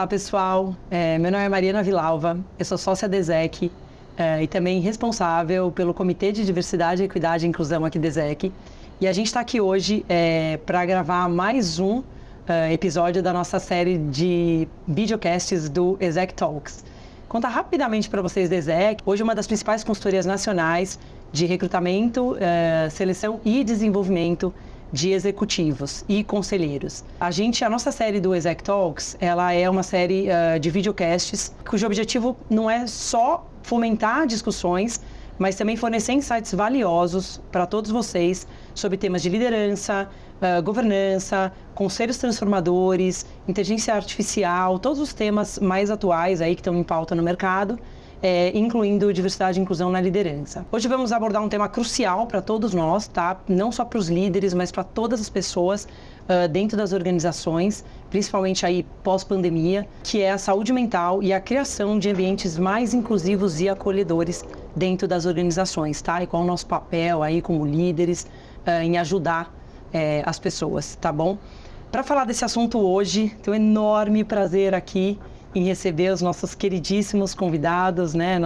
Olá, pessoal. Meu nome é Mariana Vilalva, eu sou sócia da ESEC e também responsável pelo Comitê de Diversidade, Equidade e Inclusão aqui da ESEC. E a gente está aqui hoje para gravar mais um episódio da nossa série de videocasts do ESEC Talks. Contar rapidamente para vocês da ESEC, hoje uma das principais consultorias nacionais de recrutamento, seleção e desenvolvimento de executivos e conselheiros. A nossa série do ESEC Talks, ela é uma série de videocasts cujo objetivo não é só fomentar discussões, mas também fornecer insights valiosos para todos vocês sobre temas de liderança, governança, conselhos transformadores, inteligência artificial, todos os temas mais atuais aí que estão em pauta no mercado, incluindo diversidade e inclusão na liderança. Hoje vamos abordar um tema crucial para todos nós, tá? Não só para os líderes, mas para todas as pessoas dentro das organizações, principalmente aí pós-pandemia, que é a saúde mental e a criação de ambientes mais inclusivos e acolhedores dentro das organizações, tá? E qual é o nosso papel aí como líderes em ajudar as pessoas, tá bom? Para falar desse assunto hoje, tenho um enorme prazer aqui em receber os nossos queridíssimos convidados, né?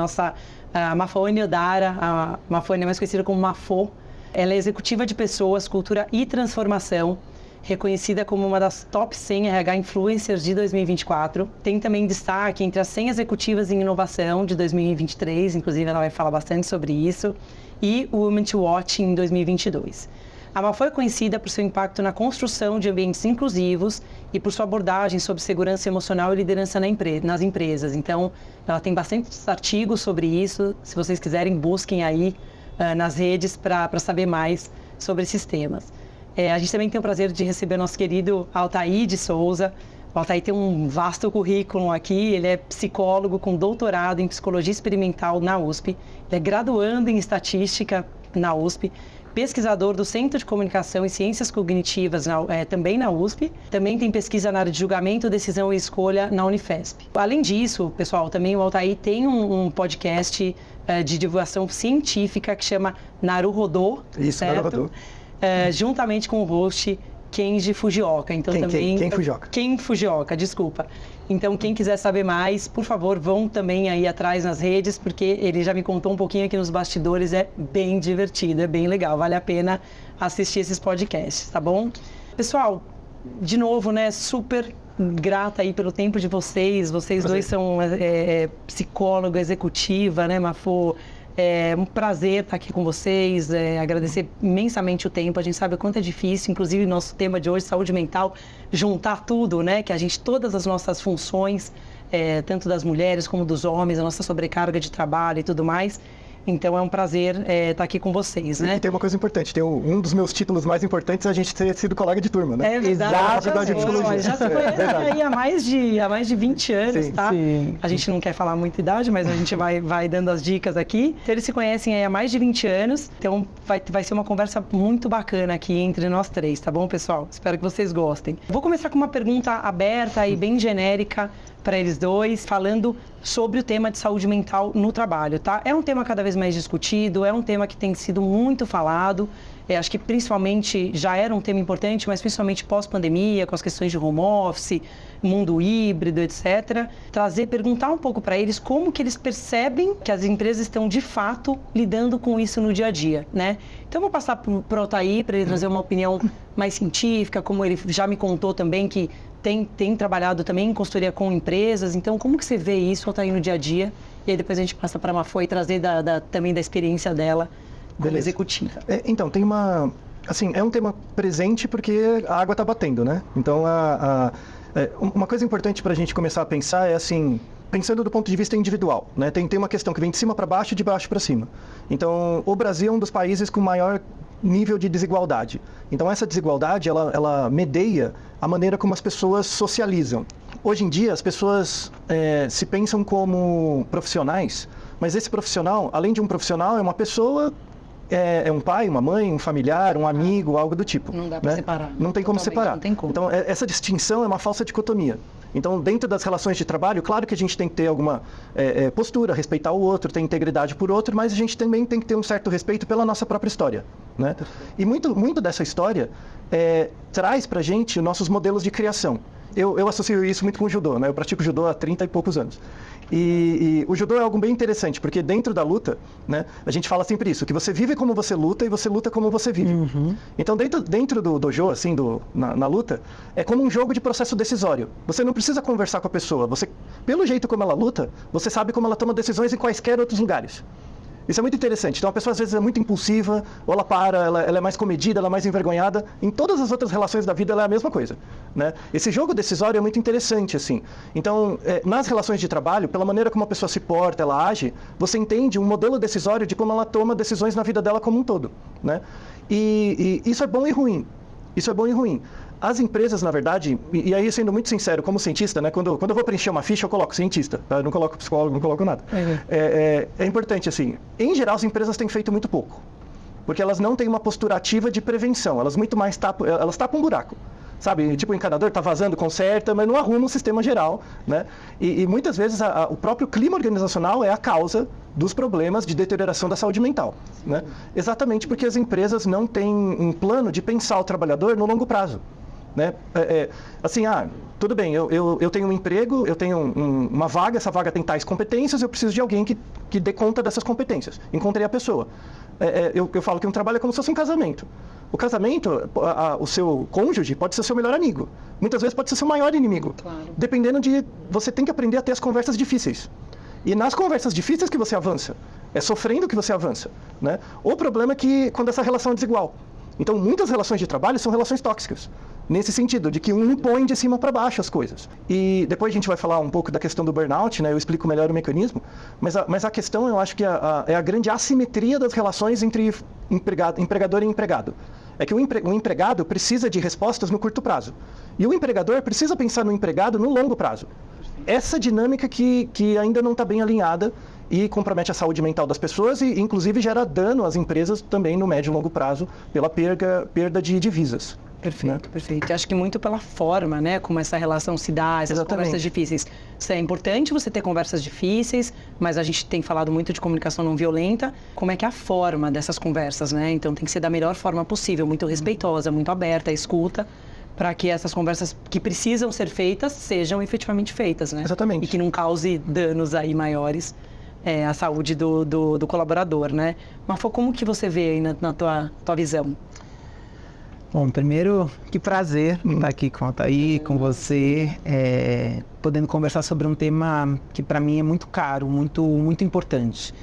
A Mafone Odara, a Mafone é mais conhecida como Mafô. Ela é executiva de pessoas, cultura e transformação, reconhecida como uma das top 100 RH Influencers de 2024. Tem também destaque entre as 100 executivas em inovação de 2023, inclusive ela vai falar bastante sobre isso, e o Women to Watch em 2022. A Mafô é conhecida por seu impacto na construção de ambientes inclusivos e por sua abordagem sobre segurança emocional e liderança nas empresas. Então, ela tem bastantes artigos sobre isso. Se vocês quiserem, busquem aí nas redes para saber mais sobre esses temas. A gente também tem o prazer de receber nosso querido Altair de Souza. O Altair tem um vasto currículo aqui. Ele é psicólogo com doutorado em psicologia experimental na USP. Ele é graduando em estatística na USP. Pesquisador do Centro de Comunicação e Ciências Cognitivas, também na USP. Também tem pesquisa na área de julgamento, decisão e escolha na Unifesp. Além disso, pessoal, também o Altair tem um podcast de divulgação científica que chama Naruhodô. Isso, certo? Naruhodô. Juntamente com o host Kenji Fujioka. Então, Quem Fujioka? Ken Fujioka, desculpa. Então, quem quiser saber mais, por favor, vão também aí atrás nas redes, porque ele já me contou um pouquinho aqui nos bastidores, é bem divertido, é bem legal, vale a pena assistir esses podcasts, tá bom? Pessoal, de novo, né, super grata aí pelo tempo de vocês dois são psicóloga executiva, né, Mafô? É um prazer estar aqui com vocês, agradecer imensamente o tempo. A gente sabe o quanto é difícil, inclusive nosso tema de hoje, saúde mental, juntar tudo, né? Que todas as nossas funções, tanto das mulheres como dos homens, a nossa sobrecarga de trabalho e tudo mais. Então é um prazer estar aqui com vocês, né? E tem uma coisa importante, tem um dos meus títulos mais importantes é a gente ter sido colega de turma, né? É verdade. Faculdade de Psicologia. Já se conhece aí há mais de 20 anos, sim, tá? Sim. A gente não quer falar muita idade, mas a gente vai dando as dicas aqui. Então, eles se conhecem aí há mais de 20 anos, então vai ser uma conversa muito bacana aqui entre nós três, tá bom, pessoal? Espero que vocês gostem. Vou começar com uma pergunta aberta e bem genérica para eles dois, falando sobre o tema de saúde mental no trabalho, tá? É um tema cada vez mais discutido, é um tema que tem sido muito falado, acho que principalmente já era um tema importante, mas principalmente pós-pandemia, com as questões de home office, mundo híbrido, etc. Perguntar um pouco para eles como que eles percebem que as empresas estão de fato lidando com isso no dia a dia, né? Então vou passar para o Altair para ele trazer uma opinião mais científica, como ele já me contou também que tem trabalhado também em consultoria com empresas. Então, como que você vê isso, Altair, no dia a dia? E aí depois a gente passa para a Mafô e trazer também da experiência dela como executiva. Então, tem é um tema presente porque a água está batendo, né? Então, uma coisa importante para a gente começar a pensar é assim, pensando do ponto de vista individual, né? Tem uma questão que vem de cima para baixo e de baixo para cima. Então, o Brasil é um dos países com maior nível de desigualdade. Então, essa desigualdade, ela medeia a maneira como as pessoas socializam. Hoje em dia, as pessoas se pensam como profissionais, mas esse profissional, além de um profissional, é uma pessoa, é um pai, uma mãe, um familiar, um amigo, algo do tipo. Não dá para separar. Não tem como separar. Não tem como. Então, essa distinção é uma falsa dicotomia. Então, dentro das relações de trabalho, claro que a gente tem que ter alguma postura, respeitar o outro, ter integridade por outro, mas a gente também tem que ter um certo respeito pela nossa própria história, né? E muito dessa história traz pra gente nossos modelos de criação. eu associo isso muito com o judô, né? Eu pratico judô há 30 e poucos anos. E o judô é algo bem interessante, porque dentro da luta, né, a gente fala sempre isso, que você vive como você luta e você luta como você vive. Então, dentro do dojo, assim, na luta, é como um jogo de processo decisório. Você não precisa conversar com a pessoa. Pelo jeito como ela luta, você sabe como ela toma decisões em quaisquer outros lugares. Isso é muito interessante. Então, a pessoa às vezes é muito impulsiva, ou ela para, ela é mais comedida, ela é mais envergonhada. Em todas as outras relações da vida, ela é a mesma coisa, né? Esse jogo decisório é muito interessante, assim. Então, nas relações de trabalho, pela maneira como a pessoa se porta, ela age, você entende um modelo decisório de como ela toma decisões na vida dela como um todo, né? E isso é bom e ruim. Isso é bom e ruim. As empresas, na verdade, e aí sendo muito sincero, como cientista, né, quando eu vou preencher uma ficha, eu coloco cientista, tá? Eu não coloco psicólogo, não coloco nada. É importante, assim, em geral as empresas têm feito muito pouco, porque elas não têm uma postura ativa de prevenção, elas muito mais tapam um buraco. Sabe, tipo o encanador está vazando, conserta, mas não arruma o sistema geral, né? E muitas vezes o próprio clima organizacional é a causa dos problemas de deterioração da saúde mental, né? Exatamente porque as empresas não têm um plano de pensar o trabalhador no longo prazo, né? Assim, tudo bem, eu tenho um emprego, eu tenho uma vaga, essa vaga tem tais competências, eu preciso de alguém que dê conta dessas competências. Encontrei a pessoa. Eu falo que um trabalho é como se fosse um casamento. O casamento, o seu cônjuge pode ser seu melhor amigo. Muitas vezes pode ser seu maior inimigo. Claro. Dependendo você tem que aprender a ter as conversas difíceis. E nas conversas difíceis que você avança. É sofrendo que você avança, né? O problema é que quando essa relação é desigual. Então, muitas relações de trabalho são relações tóxicas. Nesse sentido, de que um impõe de cima para baixo as coisas. E depois a gente vai falar um pouco da questão do burnout, né? Eu explico melhor o mecanismo. Mas a questão, eu acho que é a grande assimetria das relações entre empregador e empregado. É que o empregado precisa de respostas no curto prazo. E o empregador precisa pensar no empregado no longo prazo. Essa dinâmica que ainda não está bem alinhada e compromete a saúde mental das pessoas e, inclusive, gera dano às empresas também no médio e longo prazo pela perda de divisas. Perfeito, né? Perfeito. Acho que muito pela forma, né, como essa relação se dá, essas Exatamente. Conversas difíceis. Isso é importante você ter conversas difíceis, mas a gente tem falado muito de comunicação não violenta. Como é que é a forma dessas conversas, né? Então tem que ser da melhor forma possível, muito respeitosa, muito aberta, escuta, para que essas conversas que precisam ser feitas sejam efetivamente feitas, né? Exatamente. E que não cause danos aí maiores à saúde do colaborador, né? Mafo, como que você vê aí na tua visão? Bom, primeiro, que prazer estar aqui com a Thaí, com você, podendo conversar sobre um tema que para mim é muito caro, muito, muito importante.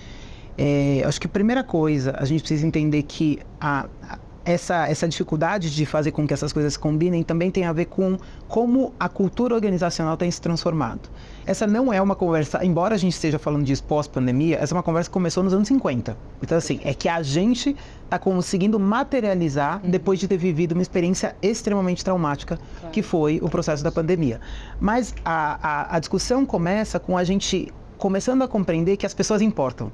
Acho que a primeira coisa, a gente precisa entender que essa dificuldade de fazer com que essas coisas se combinem também tem a ver com como a cultura organizacional tem se transformado. Essa não é uma conversa, embora a gente esteja falando disso pós-pandemia, essa é uma conversa que começou nos anos 50. Então, assim, é que a gente está conseguindo materializar depois de ter vivido uma experiência extremamente traumática, que foi o processo da pandemia. Mas a discussão começa com a gente começando a compreender que as pessoas importam.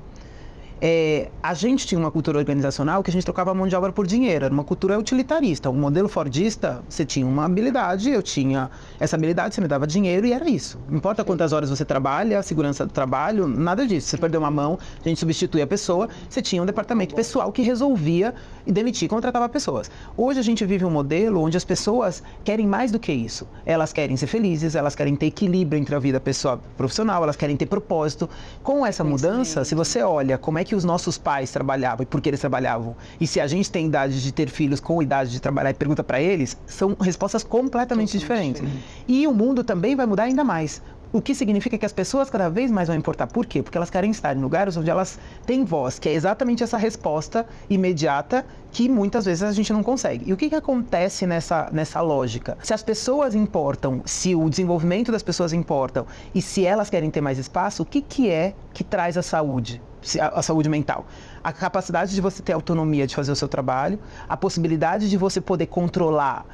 A gente tinha uma cultura organizacional que a gente trocava a mão de obra por dinheiro, era uma cultura utilitarista. O modelo fordista, você tinha uma habilidade, eu tinha essa habilidade, você me dava dinheiro e era isso. Não importa quantas horas você trabalha, a segurança do trabalho, nada disso. Você perdeu uma mão, a gente substituía a pessoa, você tinha um departamento pessoal que resolvia e demitia e contratava pessoas. Hoje a gente vive um modelo onde as pessoas querem mais do que isso. Elas querem ser felizes, elas querem ter equilíbrio entre a vida pessoal e profissional, elas querem ter propósito. Com essa mudança, se você olha como é que os nossos pais trabalhavam e por que eles trabalhavam, e se a gente tem idade de ter filhos com idade de trabalhar e pergunta para eles, são respostas completamente diferentes. E o mundo também vai mudar ainda mais. O que significa que as pessoas cada vez mais vão importar. Por quê? Porque elas querem estar em lugares onde elas têm voz, que é exatamente essa resposta imediata que muitas vezes a gente não consegue. E o que acontece nessa lógica? Se as pessoas importam, se o desenvolvimento das pessoas importam e se elas querem ter mais espaço, o que é que traz a saúde? A saúde mental. A capacidade de você ter autonomia de fazer o seu trabalho, a possibilidade de você poder controlar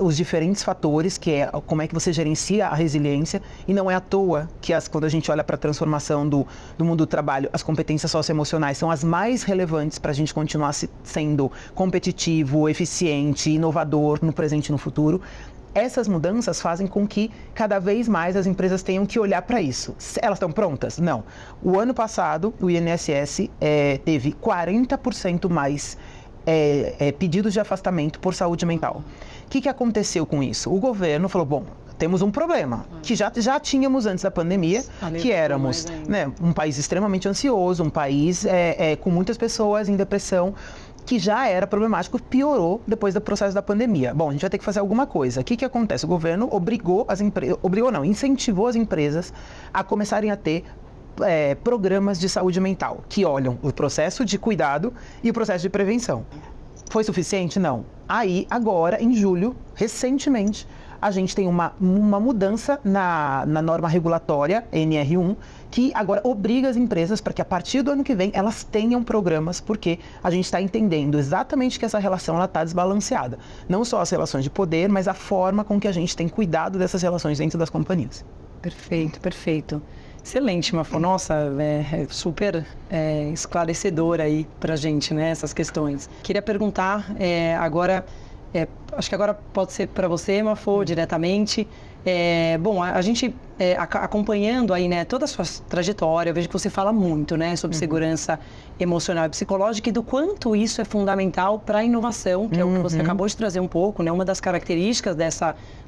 os diferentes fatores, que é como é que você gerencia a resiliência, e não é à toa que quando a gente olha para a transformação do mundo do trabalho, as competências socioemocionais são as mais relevantes para a gente continuar sendo competitivo, eficiente, inovador no presente e no futuro. Essas mudanças fazem com que cada vez mais as empresas tenham que olhar para isso. Elas estão prontas? Não. O ano passado, o INSS teve 40% mais pedidos de afastamento por saúde mental. O que aconteceu com isso? O governo falou, bom, temos um problema, que já tínhamos antes da pandemia, que éramos, né, um país extremamente ansioso, um país com muitas pessoas em depressão, que já era problemático, piorou depois do processo da pandemia. Bom, a gente vai ter que fazer alguma coisa. O que acontece? O governo incentivou as empresas a começarem a ter programas de saúde mental, que olham o processo de cuidado e o processo de prevenção. Foi suficiente? Não. Aí, agora, em julho, recentemente, a gente tem uma mudança na norma regulatória, NR1, que agora obriga as empresas para que a partir do ano que vem elas tenham programas, porque a gente está entendendo exatamente que essa relação está desbalanceada. Não só as relações de poder, mas a forma com que a gente tem cuidado dessas relações dentro das companhias. Perfeito, perfeito. Excelente, Mafô. Nossa, super esclarecedor aí pra gente, né, essas questões. Queria perguntar agora, acho que agora pode ser para você, Mafô, diretamente. Bom, a gente acompanhando aí, né, toda a sua trajetória, eu vejo que você fala muito, né, sobre segurança emocional e psicológica e do quanto isso é fundamental para a inovação, que é o que você acabou de trazer um pouco, né, uma das características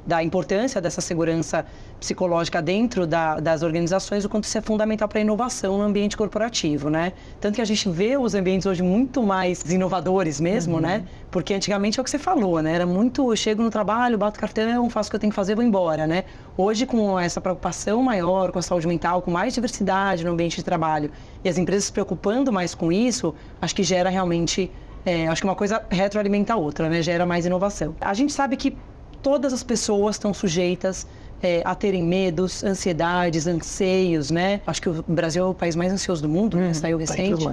da importância dessa segurança psicológica dentro das organizações, o quanto isso é fundamental para a inovação no ambiente corporativo, né? Tanto que a gente vê os ambientes hoje muito mais inovadores mesmo, né? Porque antigamente é o que você falou, né? Era muito, eu chego no trabalho, bato cartão, faço o que eu tenho que fazer, vou embora, né? Hoje, com essa preocupação maior com a saúde mental, com mais diversidade no ambiente de trabalho e as empresas se preocupando mais com isso, acho que gera realmente, acho que uma coisa retroalimenta a outra, né? Gera mais inovação. A gente sabe que todas as pessoas estão sujeitas a terem medos, ansiedades, anseios, né? Acho que o Brasil é o país mais ansioso do mundo, né? Saiu recente.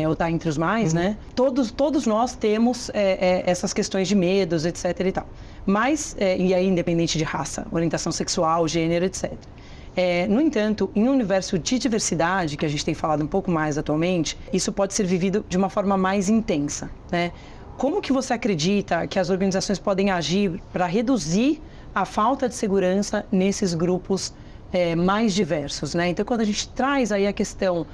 Ou está entre os mais, né? Todos nós temos essas questões de medos, etc. e tal. Mas, e aí independente de raça, orientação sexual, gênero, etc. No entanto, em um universo de diversidade, que a gente tem falado um pouco mais atualmente, isso pode ser vivido de uma forma mais intensa, né? Como que você acredita que as organizações podem agir para reduzir a falta de segurança nesses grupos mais diversos, né? Então, quando a gente traz aí a questão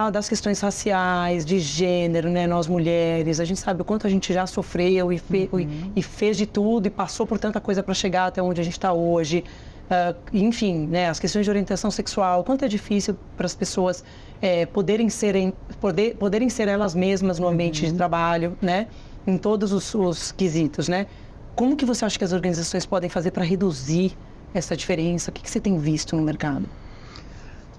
das questões raciais, de gênero, né? Nós mulheres, a gente sabe o quanto a gente já sofreu e fez de tudo e passou por tanta coisa para chegar até onde a gente está hoje. Enfim, né? As questões de orientação sexual, quanto é difícil para as pessoas poderem ser elas mesmas no ambiente de trabalho, né? Em todos os quesitos, né? Como que você acha que as organizações podem fazer para reduzir essa diferença? O que você tem visto no mercado?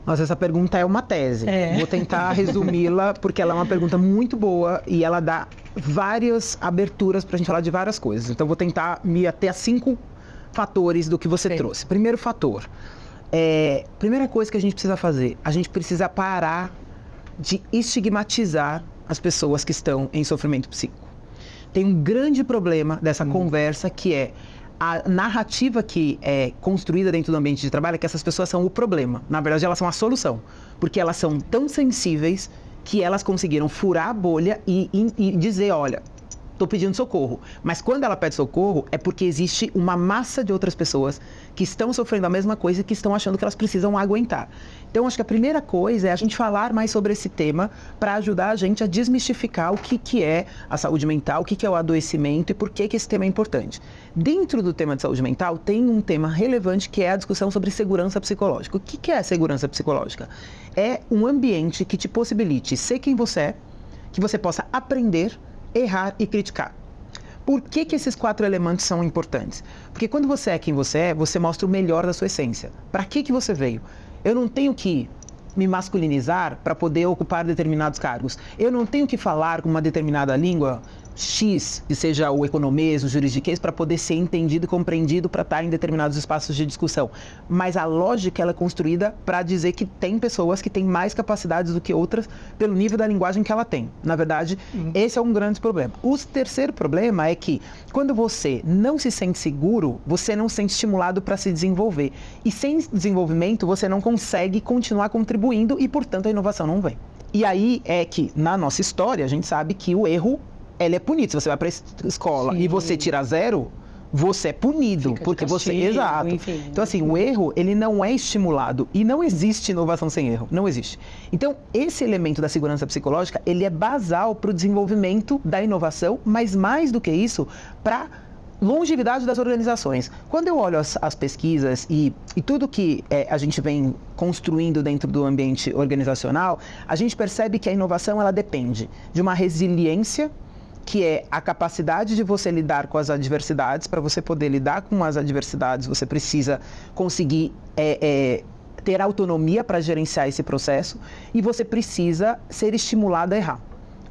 Nossa, essa pergunta é uma tese. Vou tentar resumi-la, porque ela é uma pergunta muito boa e ela dá várias aberturas para a gente falar de várias coisas. Então, vou tentar me ater a 5 fatores do que você trouxe. Primeiro fator. Primeira coisa que a gente precisa fazer, a gente precisa parar de estigmatizar as pessoas que estão em sofrimento psíquico. Tem um grande problema dessa conversa, que é a narrativa que é construída dentro do ambiente de trabalho, é que essas pessoas são o problema. Na verdade, elas são a solução, porque elas são tão sensíveis que elas conseguiram furar a bolha e dizer, olha, estou pedindo socorro. Mas quando ela pede socorro, é porque existe uma massa de outras pessoas que estão sofrendo a mesma coisa e que estão achando que elas precisam aguentar. Então, acho que a primeira coisa é a gente falar mais sobre esse tema para ajudar a gente a desmistificar o que é a saúde mental, o que é o adoecimento e por que esse tema é importante. Dentro do tema de saúde mental, tem um tema relevante que é a discussão sobre segurança psicológica. O que é a segurança psicológica? É um ambiente que te possibilite ser quem você é, que você possa aprender, errar e criticar. Por que esses 4 elementos são importantes? Porque quando você é quem você é, você mostra o melhor da sua essência. Para que você veio? Eu não tenho que me masculinizar para poder ocupar determinados cargos. Eu não tenho que falar com uma determinada língua X, que seja o economês, o juridiquês, para poder ser entendido e compreendido para estar em determinados espaços de discussão. Mas a lógica ela é construída para dizer que tem pessoas que têm mais capacidades do que outras pelo nível da linguagem que ela tem. Na verdade, esse é um grande problema. O terceiro problema é que quando você não se sente seguro, você não se sente estimulado para se desenvolver. E sem desenvolvimento, você não consegue continuar contribuindo e, portanto, a inovação não vem. E aí é que, na nossa história, a gente sabe que o erro ele é punido. Se você vai para a escola e você tira 0, você é punido, porque você... Exato. Enfim. Então, assim, o erro, ele não é estimulado e não existe inovação sem erro. Não existe. Então, esse elemento da segurança psicológica, ele é basal para o desenvolvimento da inovação, mas mais do que isso, para longevidade das organizações. Quando eu olho as pesquisas e tudo que a gente vem construindo dentro do ambiente organizacional, a gente percebe que a inovação ela depende de uma resiliência, que é a capacidade de você lidar com as adversidades. Para você poder lidar com as adversidades, você precisa conseguir ter autonomia para gerenciar esse processo e você precisa ser estimulado a errar.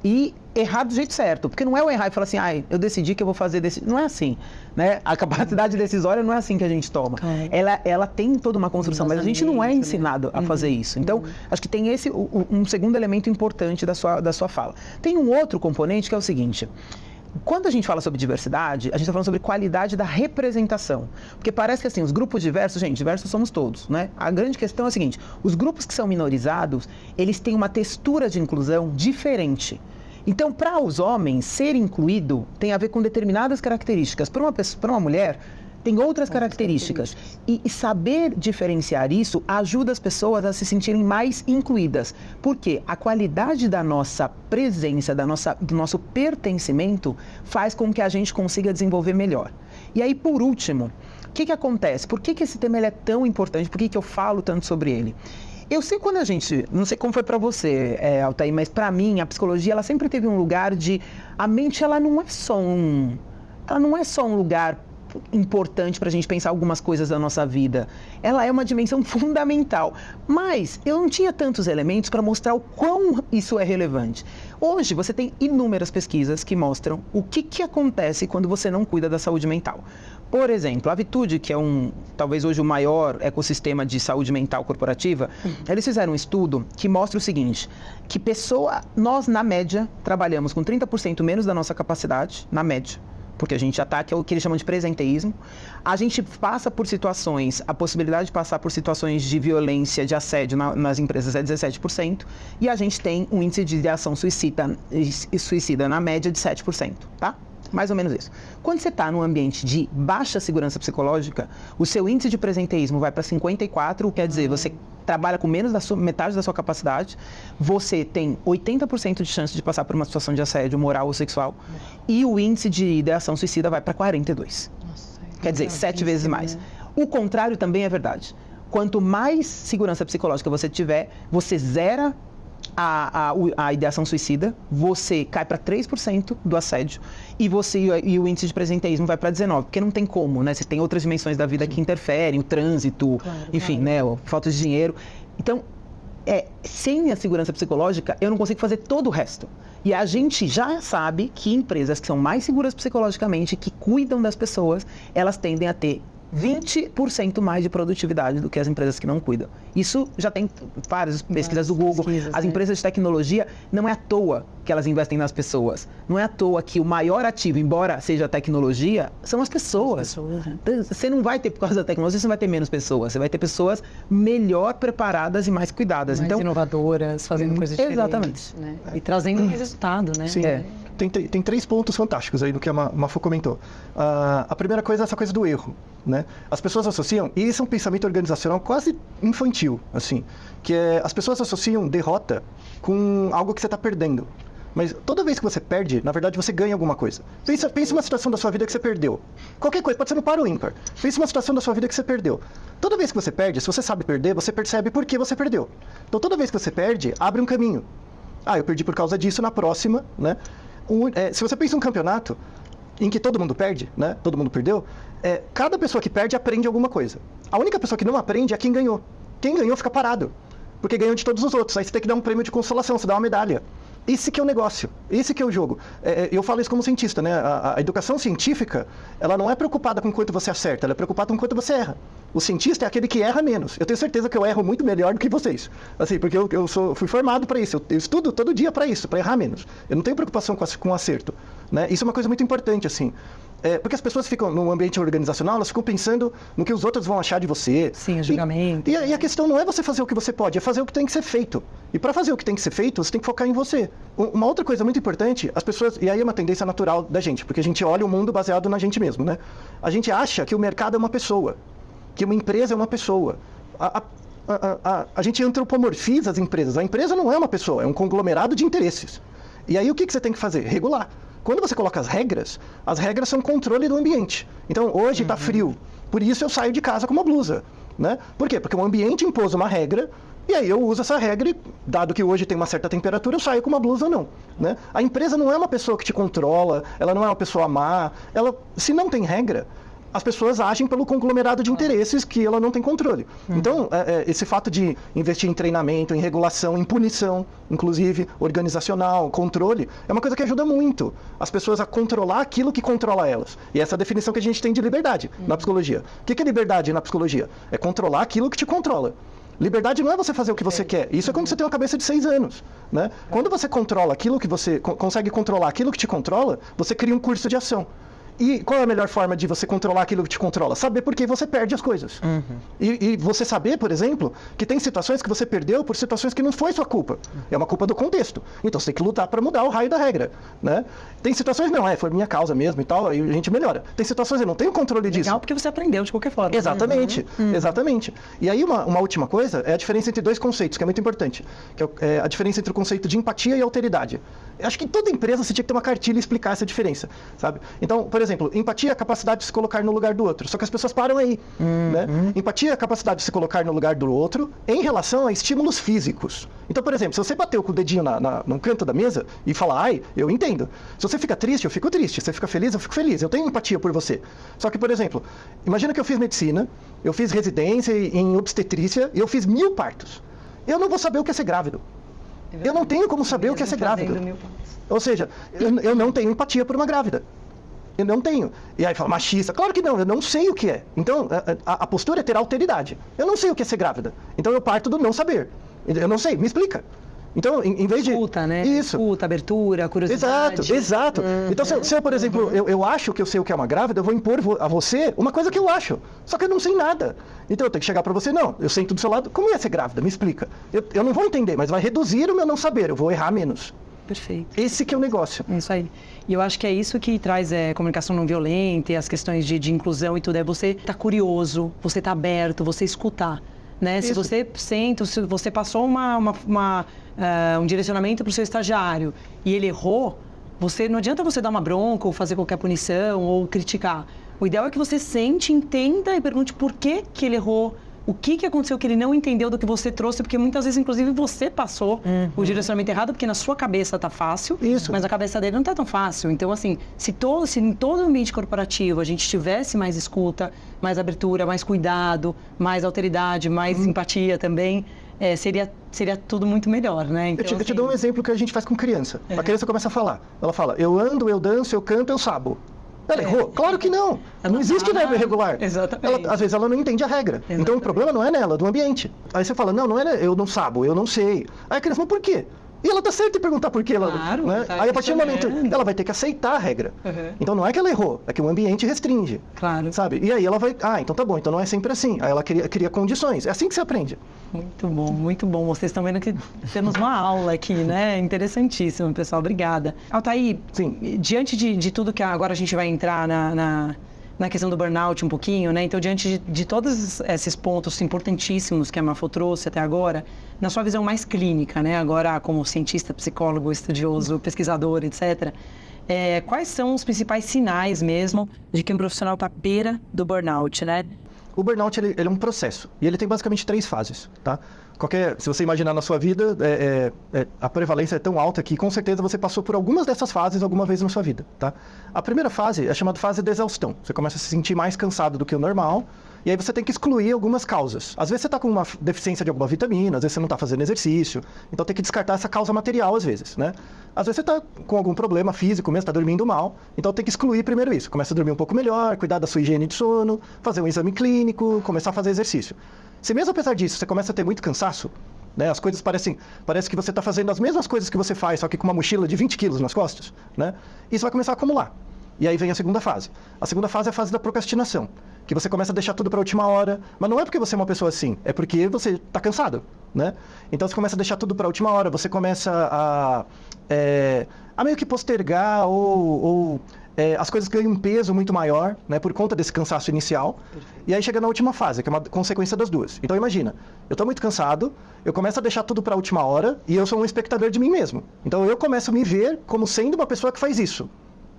E errar do jeito certo, porque não é o errar e falar assim, eu decidi que eu vou fazer desse... Não é assim, né? A capacidade decisória não é assim que a gente toma. Ela tem toda uma construção, mas a gente não é ensinado a fazer isso. Então, acho que tem esse um segundo elemento importante da sua fala. Tem um outro componente que é o seguinte: quando a gente fala sobre diversidade, a gente está falando sobre qualidade da representação. Porque parece que assim, os grupos diversos, gente, diversos somos todos, né? A grande questão é a seguinte: os grupos que são minorizados, eles têm uma textura de inclusão diferente. Então, para os homens, ser incluído tem a ver com determinadas características. Para uma mulher, tem outras características. E saber diferenciar isso ajuda as pessoas a se sentirem mais incluídas. Porque a qualidade da nossa presença, do nosso pertencimento, faz com que a gente consiga desenvolver melhor. E aí, por último, o que acontece? Por que esse tema ele é tão importante? Por que eu falo tanto sobre ele? Eu sei quando a gente, não sei como foi para você, Altair, mas para mim a psicologia ela sempre teve um lugar de, a mente ela não é só um lugar importante para a gente pensar algumas coisas da nossa vida. Ela é uma dimensão fundamental, mas eu não tinha tantos elementos para mostrar o quão isso é relevante. Hoje você tem inúmeras pesquisas que mostram o que acontece quando você não cuida da saúde mental. Por exemplo, a Vitude, que é talvez hoje o maior ecossistema de saúde mental corporativa, eles fizeram um estudo que mostra o seguinte, que nós na média trabalhamos com 30% menos da nossa capacidade, na média, porque a gente já está, que é o que eles chamam de presenteísmo. A gente passa por situações, a possibilidade de passar por situações de violência, de assédio nas empresas é 17%, e a gente tem um índice de ideação suicida na média de 7%, tá? Mais ou menos isso. Quando você está num ambiente de baixa segurança psicológica, o seu índice de presenteísmo vai para 54, quer dizer, você trabalha com menos da metade da sua capacidade, você tem 80% de chance de passar por uma situação de assédio moral ou sexual, e o índice de ideação suicida vai para 42. Nossa, quer dizer, 7 vezes mais. O contrário também é verdade. Quanto mais segurança psicológica você tiver, você zera a ideação suicida, você cai para 3% do assédio e o índice de presenteísmo vai para 19%, porque não tem como, né? Você tem outras dimensões da vida que interferem, o trânsito, enfim, né? Falta de dinheiro. Então, sem a segurança psicológica, eu não consigo fazer todo o resto. E a gente já sabe que empresas que são mais seguras psicologicamente, que cuidam das pessoas, elas tendem a ter 20% mais de produtividade do que as empresas que não cuidam. Isso já tem várias pesquisas do Google. As empresas de tecnologia, não é à toa que elas investem nas pessoas. Não é à toa que o maior ativo, embora seja a tecnologia, são as pessoas. Você não vai ter, por causa da tecnologia, você não vai ter menos pessoas. Você vai ter pessoas melhor preparadas e mais cuidadas. Mais inovadoras, fazendo coisas diferentes. Exatamente. Né? E trazendo resultado, né? Sim. Tem 3 pontos fantásticos aí do que a Mafu comentou. A primeira coisa é essa coisa do erro, né? As pessoas associam, e esse é um pensamento organizacional quase infantil, assim, que as pessoas associam derrota com algo que você está perdendo. Mas toda vez que você perde, na verdade você ganha alguma coisa. Pensa uma situação da sua vida que você perdeu. Qualquer coisa, pode ser no par ou ímpar. Pensa uma situação da sua vida que você perdeu. Toda vez que você perde, se você sabe perder, você percebe por que você perdeu. Então toda vez que você perde, abre um caminho. Eu perdi por causa disso, na próxima, né? Se você pensa em um campeonato em que todo mundo perde, né? Todo mundo perdeu, cada pessoa que perde aprende alguma coisa. A única pessoa que não aprende é quem ganhou. Quem ganhou fica parado, porque ganhou de todos os outros. Aí você tem que dar um prêmio de consolação, você dá uma medalha. Esse que é o negócio, esse que é o jogo. Eu falo isso como cientista, né? A educação científica, ela não é preocupada com quanto você acerta, ela é preocupada com quanto você erra. O cientista é aquele que erra menos. Eu tenho certeza que eu erro muito melhor do que vocês. Assim, porque eu fui formado para isso, eu estudo todo dia para isso, para errar menos. Eu não tenho preocupação com acerto, né? Isso é uma coisa muito importante, assim. Porque as pessoas ficam no ambiente organizacional, elas ficam pensando no que os outros vão achar de você. Sim, o julgamento. E a questão não é você fazer o que você pode, é fazer o que tem que ser feito. E para fazer o que tem que ser feito, você tem que focar em você. Uma outra coisa muito importante, as pessoas, e aí é uma tendência natural da gente, porque a gente olha o mundo baseado na gente mesmo, né? A gente acha que o mercado é uma pessoa, que uma empresa é uma pessoa. A gente antropomorfiza as empresas. A empresa não é uma pessoa, é um conglomerado de interesses. E aí o que você tem que fazer? Regular. Quando você coloca as regras são controle do ambiente. Então, hoje está frio, por isso eu saio de casa com uma blusa, né? Por quê? Porque o ambiente impôs uma regra, e aí eu uso essa regra, e, dado que hoje tem uma certa temperatura, eu saio com uma blusa ou não, né? A empresa não é uma pessoa que te controla, ela não é uma pessoa má, se não tem regra, as pessoas agem pelo conglomerado de interesses que ela não tem controle. Então, esse fato de investir em treinamento, em regulação, em punição, inclusive organizacional, controle, é uma coisa que ajuda muito as pessoas a controlar aquilo que controla elas. E essa é a definição que a gente tem de liberdade na psicologia. O que é liberdade na psicologia? É controlar aquilo que te controla. Liberdade não é você fazer o que você quer. Isso é quando você tem uma cabeça de 6 anos, né? Quando você controla aquilo que você... consegue controlar aquilo que te controla, você cria um curso de ação. E qual é a melhor forma de você controlar aquilo que te controla? Saber por que você perde as coisas. E você saber, por exemplo, que tem situações que você perdeu por situações que não foi sua culpa. É uma culpa do contexto. Então você tem que lutar para mudar o raio da regra, né? Tem situações, não, foi minha causa mesmo e tal, aí a gente melhora. Tem situações, eu não tenho controle disso. Legal, porque você aprendeu de qualquer forma. Exatamente, exatamente. E aí uma última coisa é a diferença entre 2 conceitos, que é muito importante. Que é a diferença entre o conceito de empatia e alteridade. Eu acho que em toda empresa você tinha que ter uma cartilha e explicar essa diferença, sabe? Então, por exemplo, empatia é a capacidade de se colocar no lugar do outro. Só que as pessoas param aí, né? Empatia é a capacidade de se colocar no lugar do outro em relação a estímulos físicos. Então, por exemplo, se você bateu com o dedinho no canto da mesa e falar, ai, eu entendo. Se você fica triste, eu fico triste. Se você fica feliz, eu fico feliz. Eu tenho empatia por você. Só que, por exemplo, imagina que eu fiz medicina, eu fiz residência em obstetrícia e eu fiz 1000 partos. Eu não vou saber o que é ser grávido. Eu não tenho como saber o que é ser grávido. Ou seja, eu não tenho empatia por uma grávida. Eu não tenho. E aí fala, machista. Claro que não, eu não sei o que é. Então, a postura é ter alteridade. Eu não sei o que é ser grávida. Então, eu parto do não saber. Eu não sei, me explica. Então, em vez de... Escuta, né? Isso. Escuta, abertura, curiosidade. Exato. Então, se eu, por exemplo, eu acho que eu sei o que é uma grávida, eu vou impor a você uma coisa que eu acho. Só que eu não sei nada. Então, eu tenho que chegar para você, não, eu sento do seu lado, como é ser grávida? Me explica. Eu não vou entender, mas vai reduzir o meu não saber, eu vou errar menos. Perfeito. Esse que é o negócio. Isso aí. E eu acho que é isso que traz comunicação não violenta e as questões de inclusão e tudo. É você estar curioso, você estar aberto, você escutar. Né? Se você senta, se você passou um direcionamento para o seu estagiário e ele errou, não adianta você dar uma bronca ou fazer qualquer punição ou criticar. O ideal é que você sente, entenda e pergunte por que ele errou, o que aconteceu que ele não entendeu do que você trouxe, porque muitas vezes, inclusive, você passou o direcionamento errado, porque na sua cabeça tá fácil, mas na cabeça dele não tá tão fácil. Então, assim, se em todo ambiente corporativo a gente tivesse mais escuta, mais abertura, mais cuidado, mais alteridade, mais empatia também, seria tudo muito melhor, né? Então, eu te dou um exemplo que a gente faz com criança. A criança começa a falar. Ela fala, eu ando, eu danço, eu canto, eu sabo. Ela errou? Claro que não. Não existe verbo irregular. Exatamente. Às vezes ela não entende a regra. Exatamente. Então o problema não é nela, é do ambiente. Aí você fala, não é eu não sabo, eu não sei. Aí a criança, mas por quê? E ela tá certa em perguntar por quê. Claro, né? Aí a partir do momento, ela vai ter que aceitar a regra. Então não é que ela errou, é que o ambiente restringe. Claro. Sabe? E aí ela vai, então tá bom, então não é sempre assim. Aí ela cria condições. É assim que se aprende. Muito bom, muito bom. Vocês estão vendo que temos uma aula aqui, né? Interessantíssimo, pessoal. Obrigada. Altair, diante de tudo que agora a gente vai entrar na questão do burnout um pouquinho, né? Então, diante de todos esses pontos importantíssimos que a Mafo trouxe até agora, na sua visão mais clínica, né? Agora como cientista, psicólogo, estudioso, pesquisador, etc., quais são os principais sinais mesmo de que um profissional está à beira do burnout, né? O burnout ele é um processo e ele tem basicamente 3 fases, tá? Se você imaginar na sua vida, a prevalência é tão alta que com certeza você passou por algumas dessas fases alguma vez na sua vida, tá? A primeira fase é chamada fase de exaustão. Você começa a se sentir mais cansado do que o normal e aí você tem que excluir algumas causas. Às vezes você está com uma deficiência de alguma vitamina, às vezes você não está fazendo exercício, então tem que descartar essa causa material às vezes, né? Às vezes você está com algum problema físico mesmo, está dormindo mal, então tem que excluir primeiro isso. Começa a dormir um pouco melhor, cuidar da sua higiene de sono, fazer um exame clínico, começar a fazer exercício. Se mesmo apesar disso você começa a ter muito cansaço, né, as coisas parece que você está fazendo as mesmas coisas que você faz, só que com uma mochila de 20 quilos nas costas, né? Isso vai começar a acumular. E aí vem a segunda fase. A segunda fase é a fase da procrastinação, que você começa a deixar tudo para a última hora, mas não é porque você é uma pessoa assim, é porque você está cansado, né? Então você começa a deixar tudo para a última hora, você começa a meio que postergar ou as coisas ganham um peso muito maior, né, por conta desse cansaço inicial. E aí chega na última fase, que é uma consequência das duas. Então imagina, eu estou muito cansado, eu começo a deixar tudo para a última hora e eu sou um espectador de mim mesmo. Então eu começo a me ver como sendo uma pessoa que faz isso,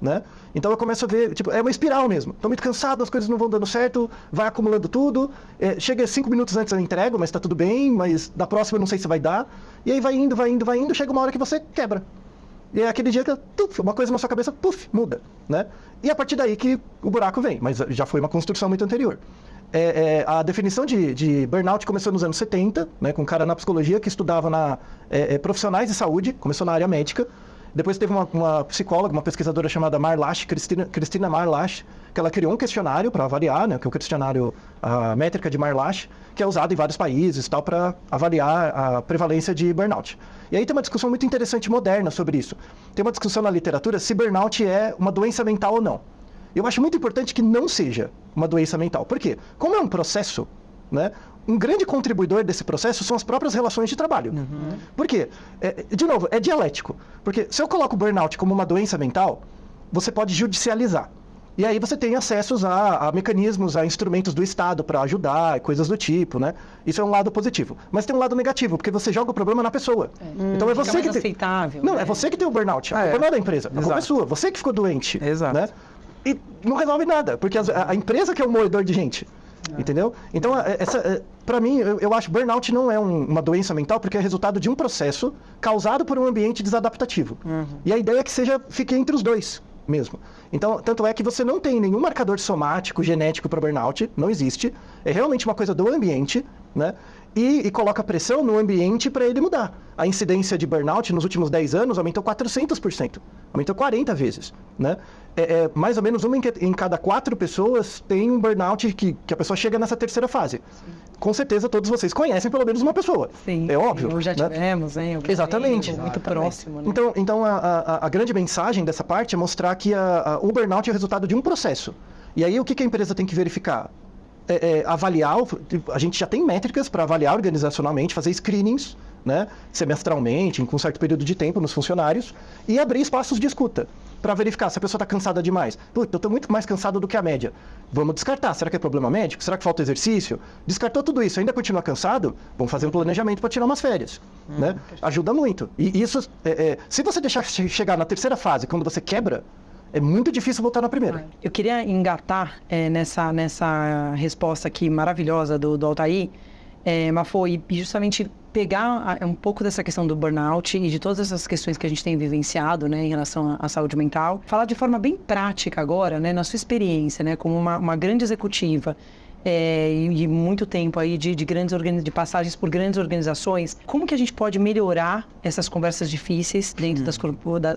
né? Então eu começo a ver, tipo, é uma espiral mesmo. Estou muito cansado, as coisas não vão dando certo, vai acumulando tudo. Chega 5 minutos antes eu entrego, mas está tudo bem, mas da próxima eu não sei se vai dar. E aí vai indo, chega uma hora que você quebra. E é aquele dia que uma coisa na sua cabeça, muda, né? E a partir daí que o buraco vem, mas já foi uma construção muito anterior. A definição de burnout começou nos anos 70, né, com um cara na psicologia que estudava profissionais de saúde, começou na área médica. Depois teve uma psicóloga, uma pesquisadora chamada Marlash, Cristina Marlash, que ela criou um questionário para avaliar, né, que é o questionário, a métrica de Marlash, que é usado em vários países para avaliar a prevalência de burnout. E aí tem uma discussão muito interessante moderna sobre isso. Tem uma discussão na literatura se burnout é uma doença mental ou não. Eu acho muito importante que não seja uma doença mental. Por quê? Como é um processo, né, um grande contribuidor desse processo são as próprias relações de trabalho. Por quê? De novo, é dialético. Porque se eu coloco o burnout como uma doença mental, você pode judicializar. E aí você tem acessos a mecanismos, a instrumentos do Estado para ajudar e coisas do tipo, né? Isso é um lado positivo. Mas tem um lado negativo, porque você joga o problema na pessoa. Então é você que tem... aceitável. Não, né? é você que tem o burnout. A culpa não é da empresa. A culpa é sua. Você que ficou doente. Exato. Né? E não resolve nada, porque a empresa que é o moedor de gente. Entendeu? Então, para mim, eu acho que burnout não é uma doença mental, porque é resultado de um processo causado por um ambiente desadaptativo. E a ideia é que fique entre os dois mesmo. Então, tanto é que você não tem nenhum marcador somático, genético para burnout, não existe. É realmente uma coisa do ambiente, né? E coloca pressão no ambiente para ele mudar. A incidência de burnout nos últimos 10 anos aumentou 400%, aumentou 40 vezes, né? Mais ou menos uma em cada 4 pessoas tem um burnout que a pessoa chega nessa terceira fase. Sim. Com certeza todos vocês conhecem pelo menos uma pessoa. Sim, é óbvio. Ou já tivemos, hein? Exatamente. Muito próximo, né? Então a grande mensagem dessa parte é mostrar que o burnout é o resultado de um processo. E aí o que a empresa tem que verificar? Avaliar, a gente já tem métricas para avaliar organizacionalmente, fazer screenings, né, semestralmente, com um certo período de tempo nos funcionários, e abrir espaços de escuta, para verificar se a pessoa está cansada demais. Putz, eu estou muito mais cansado do que a média. Vamos descartar. Será que é problema médico? Será que falta exercício? Descartou tudo isso, ainda continua cansado? Vamos fazer um planejamento para tirar umas férias. Né? Ajuda muito. E isso, se você deixar chegar na terceira fase, quando você quebra, é muito difícil voltar na primeira. Eu queria engatar nessa resposta aqui maravilhosa do Altair, mas foi justamente pegar um pouco dessa questão do burnout e de todas essas questões que a gente tem vivenciado, né, em relação à saúde mental. Falar de forma bem prática agora, né, na sua experiência, né, como uma grande executiva, e muito tempo aí de passagens por grandes organizações, como que a gente pode melhorar essas conversas difíceis dentro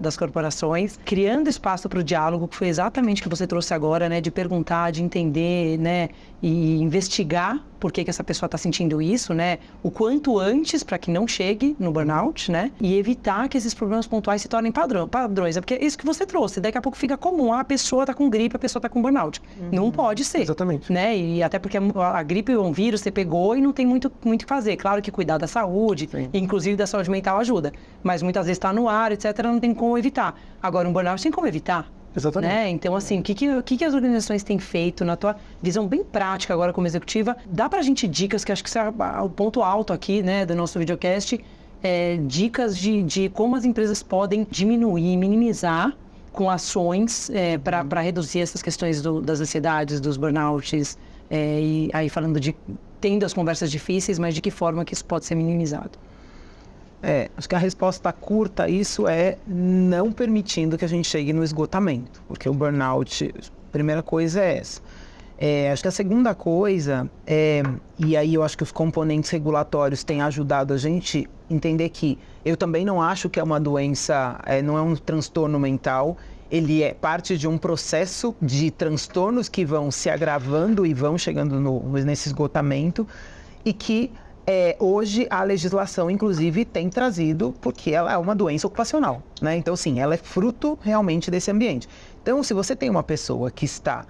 das corporações, criando espaço para o diálogo, que foi exatamente o que você trouxe agora, né, de perguntar, de entender, né, e investigar por que essa pessoa está sentindo isso, né, o quanto antes para que não chegue no burnout, né, e evitar que esses problemas pontuais se tornem padrões, porque é isso que você trouxe, daqui a pouco fica comum, a pessoa está com gripe, a pessoa está com burnout. Não pode ser. Exatamente. Né, e até porque a gripe é um vírus, você pegou e não tem muito o que fazer. Claro que cuidar da saúde, inclusive da saúde mental, ajuda. Mas muitas vezes está no ar, etc., não tem como evitar. Agora, um burnout tem como evitar. Exatamente. Né? Então, assim, o que as organizações têm feito na tua visão bem prática agora como executiva? Dá pra gente dicas, que acho que isso é o ponto alto aqui, né, do nosso videocast, dicas de como as empresas podem diminuir, minimizar com ações para reduzir essas questões das ansiedades, dos burnouts, e aí falando tendo as conversas difíceis, mas de que forma que isso pode ser minimizado? Acho que a resposta curta a isso é não permitindo que a gente chegue no esgotamento, porque o burnout, a primeira coisa é essa. Acho que a segunda coisa e aí eu acho que os componentes regulatórios têm ajudado a gente entender que eu também não acho que é uma doença, não é um transtorno mental, ele é parte de um processo de transtornos que vão se agravando e vão chegando nesse esgotamento, e que hoje a legislação, inclusive, tem trazido, porque ela é uma doença ocupacional, né? Então, sim, ela é fruto realmente desse ambiente. Então, se você tem uma pessoa que está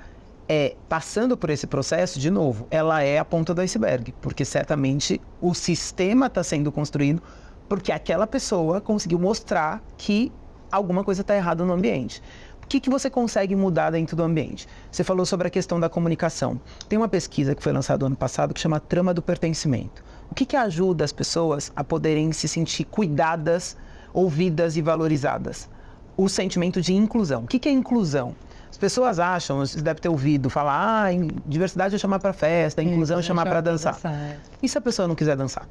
passando por esse processo, de novo, ela é a ponta do iceberg, porque certamente o sistema está sendo construído porque aquela pessoa conseguiu mostrar que alguma coisa está errada no ambiente. O que você consegue mudar dentro do ambiente? Você falou sobre a questão da comunicação. Tem uma pesquisa que foi lançada ano passado que chama Trama do Pertencimento. O que ajuda as pessoas a poderem se sentir cuidadas, ouvidas e valorizadas? O sentimento de inclusão. O que é inclusão? As pessoas acham, você deve ter ouvido falar, diversidade é chamar para festa, inclusão é chamar para dançar. E se a pessoa não quiser dançar?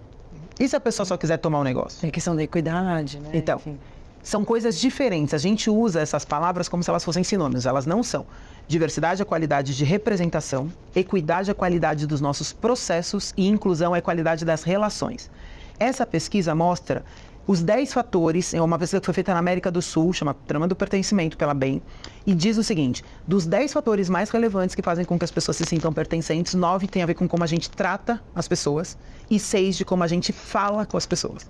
E se a pessoa só quiser tomar um negócio? É questão da equidade, né? Então, Enfim. São coisas diferentes. A gente usa essas palavras como se elas fossem sinônimos. Elas não são. Diversidade é qualidade de representação, equidade é qualidade dos nossos processos e inclusão é qualidade das relações. Essa pesquisa mostra os 10 fatores, é uma pesquisa que foi feita na América do Sul, chama Trama do Pertencimento, pela BEM, e diz o seguinte: dos 10 fatores mais relevantes que fazem com que as pessoas se sintam pertencentes, 9 tem a ver com como a gente trata as pessoas e 6 de como a gente fala com as pessoas.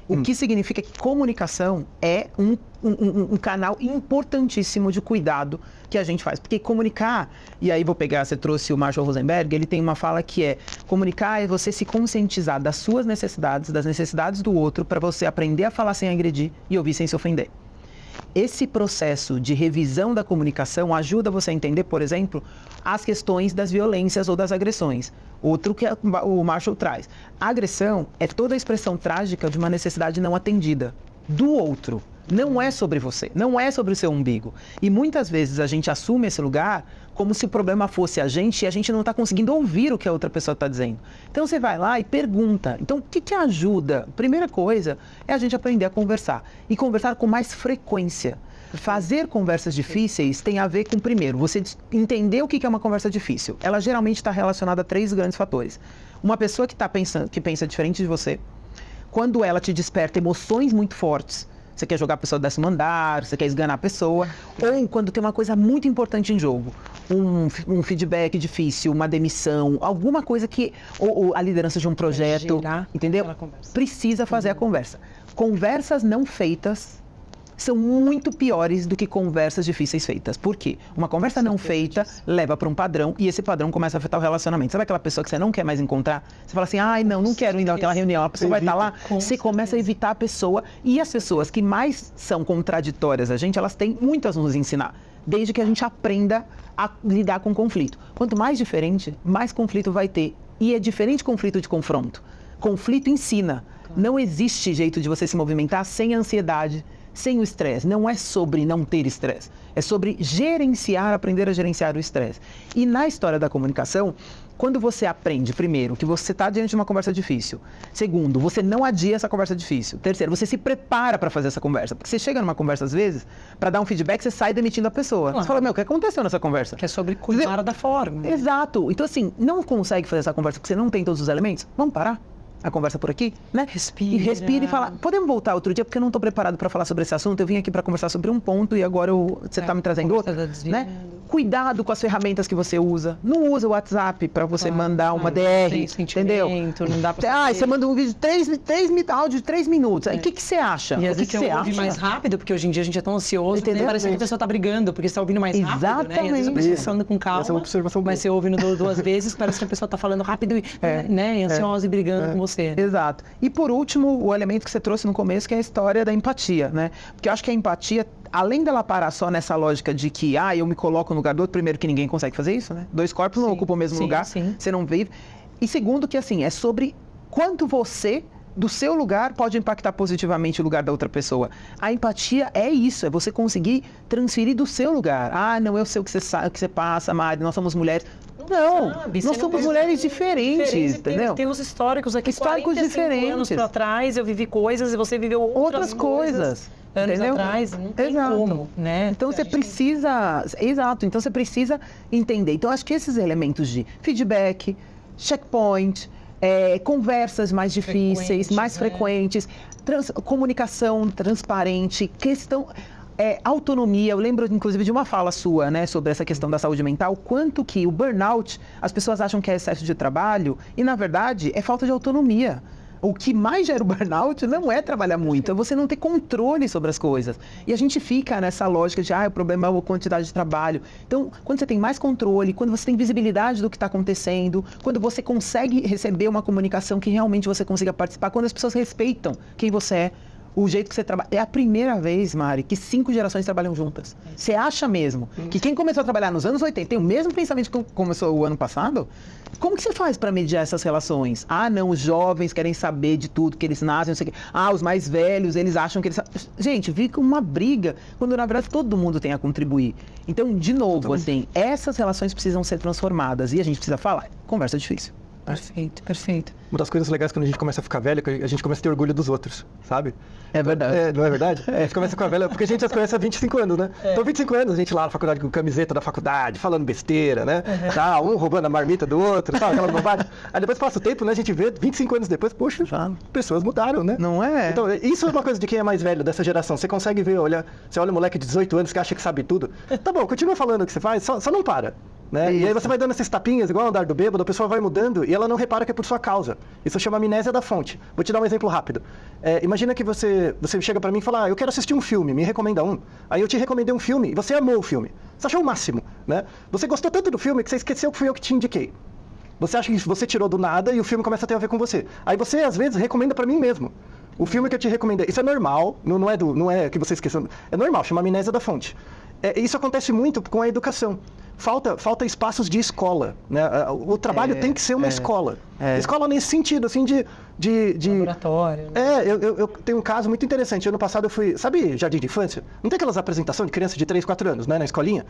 O que significa que comunicação é um canal importantíssimo de cuidado que a gente faz. Porque comunicar, e aí vou pegar, você trouxe o Marshall Rosenberg, ele tem uma fala que é: comunicar é você se conscientizar das suas necessidades, das necessidades do outro, para você aprender a falar sem agredir e ouvir sem se ofender. Esse processo de revisão da comunicação ajuda você a entender, por exemplo, as questões das violências ou das agressões. Outro que o Marshall traz. A agressão é toda a expressão trágica de uma necessidade não atendida do outro. Não é sobre você, não é sobre o seu umbigo. E muitas vezes a gente assume esse lugar como se o problema fosse a gente e a gente não está conseguindo ouvir o que a outra pessoa está dizendo. Então você vai lá e pergunta. Então o que ajuda? Primeira coisa é a gente aprender a conversar. E conversar com mais frequência. Fazer conversas difíceis tem a ver com, primeiro, você entender o que é uma conversa difícil. Ela geralmente está relacionada a 3 grandes fatores. Uma pessoa que pensa diferente de você, quando ela te desperta emoções muito fortes, você quer jogar a pessoa do 10º andar, você quer esganar a pessoa, ou quando tem uma coisa muito importante em jogo, um feedback difícil, uma demissão, alguma coisa que, ou a liderança de um projeto, entendeu? Precisa fazer a conversa. Conversas não feitas são muito piores do que conversas difíceis feitas. Por quê? Uma conversa não feita leva para um padrão e esse padrão começa a afetar o relacionamento. Sabe aquela pessoa que você não quer mais encontrar? Você fala assim: ai, não quero ir naquela reunião, a pessoa vai estar lá. Você começa a evitar a pessoa. E as pessoas que mais são contraditórias a gente, elas têm muito a nos ensinar. Desde que a gente aprenda a lidar com conflito. Quanto mais diferente, mais conflito vai ter. E é diferente conflito de confronto. Conflito ensina. Não existe jeito de você se movimentar sem ansiedade, sem o estresse. Não é sobre não ter estresse. É sobre aprender a gerenciar o estresse. E na história da comunicação, quando você aprende, primeiro, que você está diante de uma conversa difícil. Segundo, você não adia essa conversa difícil. Terceiro, você se prepara para fazer essa conversa. Porque você chega numa conversa, às vezes, para dar um feedback, você sai demitindo a pessoa. Você fala: meu, o que aconteceu nessa conversa? Que é sobre cuidar da forma. Exato. Então, assim, não consegue fazer essa conversa porque você não tem todos os elementos? Vamos parar a conversa por aqui, né? Respira e fala: podemos voltar outro dia, porque eu não estou preparado para falar sobre esse assunto, eu vim aqui para conversar sobre um ponto e agora você está me trazendo outro, né? Cuidado com as ferramentas que você usa. Não usa o WhatsApp para você mandar uma DR, entendeu? Não dá pra você manda um vídeo de áudio de 3 minutos. Aí o que você acha? E às vezes você ouve mais rápido, porque hoje em dia a gente é tão ansioso, que parece que a pessoa está brigando, porque você está ouvindo mais rápido, exatamente, né? E às vezes a pessoa está falando com calma, essa é uma observação boa. Mas você ouvindo 2 vezes, parece que a pessoa está falando rápido, né? E ansiosa e brigando com você. Exato. E por último, o elemento que você trouxe no começo, que é a história da empatia, né? Porque eu acho que a empatia, além dela parar só nessa lógica de que, eu me coloco no lugar do outro, primeiro que ninguém consegue fazer isso, né? 2 corpos não ocupam o mesmo lugar, você não vive. E segundo que, assim, é sobre quanto você, do seu lugar, pode impactar positivamente o lugar da outra pessoa. A empatia é isso, é você conseguir transferir do seu lugar. Não, eu sei o que você passa, Mari, nós somos mulheres. Não, nós somos mulheres diferentes, entendeu? Temos históricos aqui, históricos diferentes. Anos para trás, eu vivi coisas e você viveu outras coisas. Anos entendeu? Atrás, não tem como, né? Então você precisa, então você precisa entender. Então acho que esses elementos de feedback, checkpoint, conversas mais difíceis, mais frequentes, comunicação transparente, questão... autonomia. Eu lembro, inclusive, de uma fala sua, né, sobre essa questão da saúde mental, quanto que o burnout, as pessoas acham que é excesso de trabalho e, na verdade, é falta de autonomia. O que mais gera o burnout não é trabalhar muito, é você não ter controle sobre as coisas. E a gente fica nessa lógica de, o problema é a quantidade de trabalho. Então, quando você tem mais controle, quando você tem visibilidade do que está acontecendo, quando você consegue receber uma comunicação que realmente você consiga participar, quando as pessoas respeitam quem você é, o jeito que você trabalha. É a primeira vez, Mari, que 5 gerações trabalham juntas. Você acha mesmo que quem começou a trabalhar nos anos 80 tem o mesmo pensamento que começou o ano passado? Como que você faz para mediar essas relações? Ah, não, os jovens querem saber de tudo, que eles nascem, não sei o quê. Ah, os mais velhos, eles acham que eles... Gente, fica uma briga, quando na verdade todo mundo tem a contribuir. Então, de novo, assim, essas relações precisam ser transformadas e a gente precisa falar. Conversa difícil. Perfeito, perfeito. Uma das coisas legais quando a gente começa a ficar velho é que a gente começa a ter orgulho dos outros, sabe? É verdade. Não é verdade? A gente começa a ficar velho, porque a gente já se conhece há 25 anos, né? Então, 25 anos, a gente lá na faculdade com camiseta da faculdade, falando besteira, né? Tá, um roubando a marmita do outro, sabe? Aquela bobagem. Aí depois passa o tempo, né? A gente vê 25 anos depois, poxa, pessoas mudaram, né? Não é? Então, isso é uma coisa de quem é mais velho, dessa geração. Você consegue ver, você olha um moleque de 18 anos que acha que sabe tudo. Tá bom, continua falando o que você faz, só não para. Né? E aí você vai dando esses tapinhas, igual andar do bêbado, a pessoa vai mudando e ela não repara que é por sua causa. Isso chama amnésia da fonte. Vou te dar um exemplo rápido. Imagina que você chega pra mim e fala, eu quero assistir um filme, me recomenda um. Aí eu te recomendei um filme e você amou o filme. Você achou o máximo, né? Você gostou tanto do filme que você esqueceu que fui eu que te indiquei. Você acha que você tirou do nada e o filme começa a ter a ver com você. Aí você, às vezes, recomenda pra mim mesmo. O filme que eu te recomendei. Isso é normal, não é que você esqueceu. É normal, chama amnésia da fonte. Isso acontece muito com a educação. Falta espaços de escola, né? O trabalho tem que ser uma escola. Escola nesse sentido, assim, de laboratório. Né? Eu tenho um caso muito interessante. Ano passado eu fui... Sabe jardim de infância? Não tem aquelas apresentações de criança de 3, 4 anos, né? Na escolinha?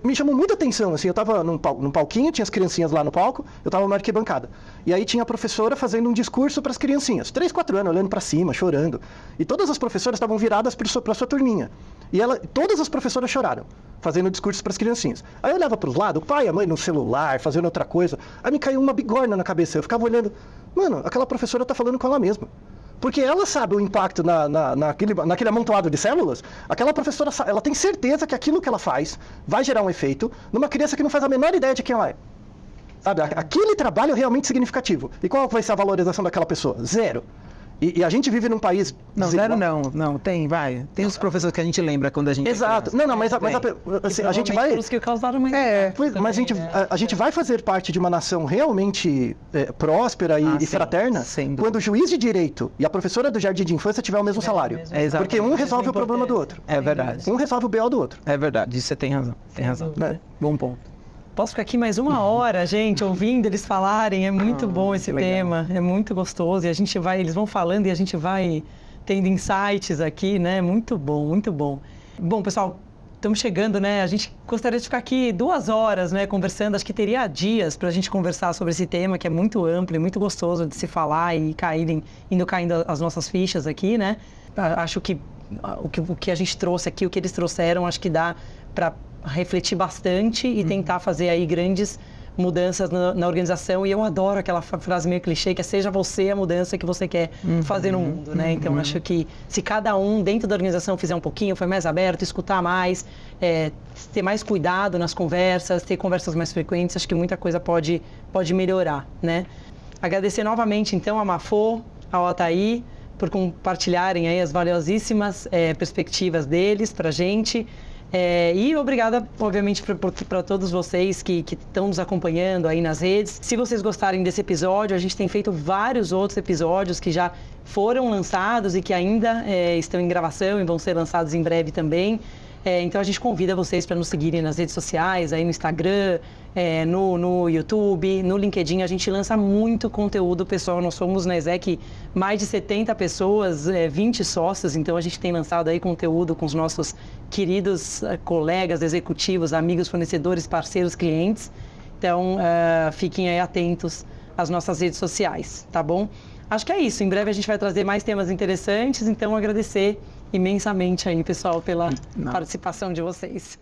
Me chamou muita atenção, assim. Eu tava num palquinho, tinha as criancinhas lá no palco, eu tava numa arquibancada. E aí tinha a professora fazendo um discurso para as criancinhas. 3, 4 anos, olhando para cima, chorando. E todas as professoras estavam viradas para sua turminha. E todas as professoras choraram, fazendo discurso para as criancinhas. Aí eu olhava para os lados, o pai e a mãe no celular, fazendo outra coisa. Aí me caiu uma bigorna na cabeça. Eu ficava olhando, mano, aquela professora tá falando com ela mesma. Porque ela sabe o impacto naquele amontoado de células. Aquela professora, ela tem certeza que aquilo que ela faz vai gerar um efeito numa criança que não faz a menor ideia de quem ela é. Sabe, aquele trabalho é realmente significativo. E qual vai ser a valorização daquela pessoa? 0. E a gente vive num país... Não, desigual. 0 não, tem os professores que a gente lembra quando a gente... Exato, mas a gente vai... Os que causaram uma... Mas a gente vai fazer parte de uma nação realmente próspera e fraterna quando o juiz de direito e a professora do jardim de infância tiver o mesmo salário. Porque um resolve o problema do outro. É verdade. Um resolve o BO do outro. É verdade, isso você tem razão. Bom ponto. Posso ficar aqui mais 1 hora, gente, ouvindo eles falarem. É muito bom esse tema, é muito gostoso. E eles vão falando e a gente vai tendo insights aqui, né? Muito bom, muito bom. Bom, pessoal, estamos chegando, né? A gente gostaria de ficar aqui 2 horas, né? Conversando. Acho que teria dias para a gente conversar sobre esse tema, que é muito amplo e muito gostoso de se falar e indo caindo as nossas fichas aqui, né? Acho que o que a gente trouxe aqui, o que eles trouxeram, acho que dá para refletir bastante e tentar fazer aí grandes mudanças na organização. E eu adoro aquela frase meio clichê, que é seja você a mudança que você quer fazer no mundo, né? Então, acho que se cada um dentro da organização fizer um pouquinho, for mais aberto, escutar mais, ter mais cuidado nas conversas, ter conversas mais frequentes, acho que muita coisa pode melhorar, né? Agradecer novamente, então, a Mafô, ao Altair, por compartilharem aí as valiosíssimas perspectivas deles pra gente. E obrigada, obviamente, para todos vocês que estão nos acompanhando aí nas redes. Se vocês gostarem desse episódio, a gente tem feito vários outros episódios que já foram lançados e que ainda estão em gravação e vão ser lançados em breve também. Então a gente convida vocês para nos seguirem nas redes sociais, aí no Instagram, no YouTube, no LinkedIn. A gente lança muito conteúdo, pessoal. Nós somos na ESEC mais de 70 pessoas, 20 sócios, então a gente tem lançado aí conteúdo com os nossos queridos colegas, executivos, amigos, fornecedores, parceiros, clientes. Então fiquem aí atentos às nossas redes sociais, tá bom? Acho que é isso. Em breve a gente vai trazer mais temas interessantes, então agradecer imensamente aí, pessoal, pela participação de vocês.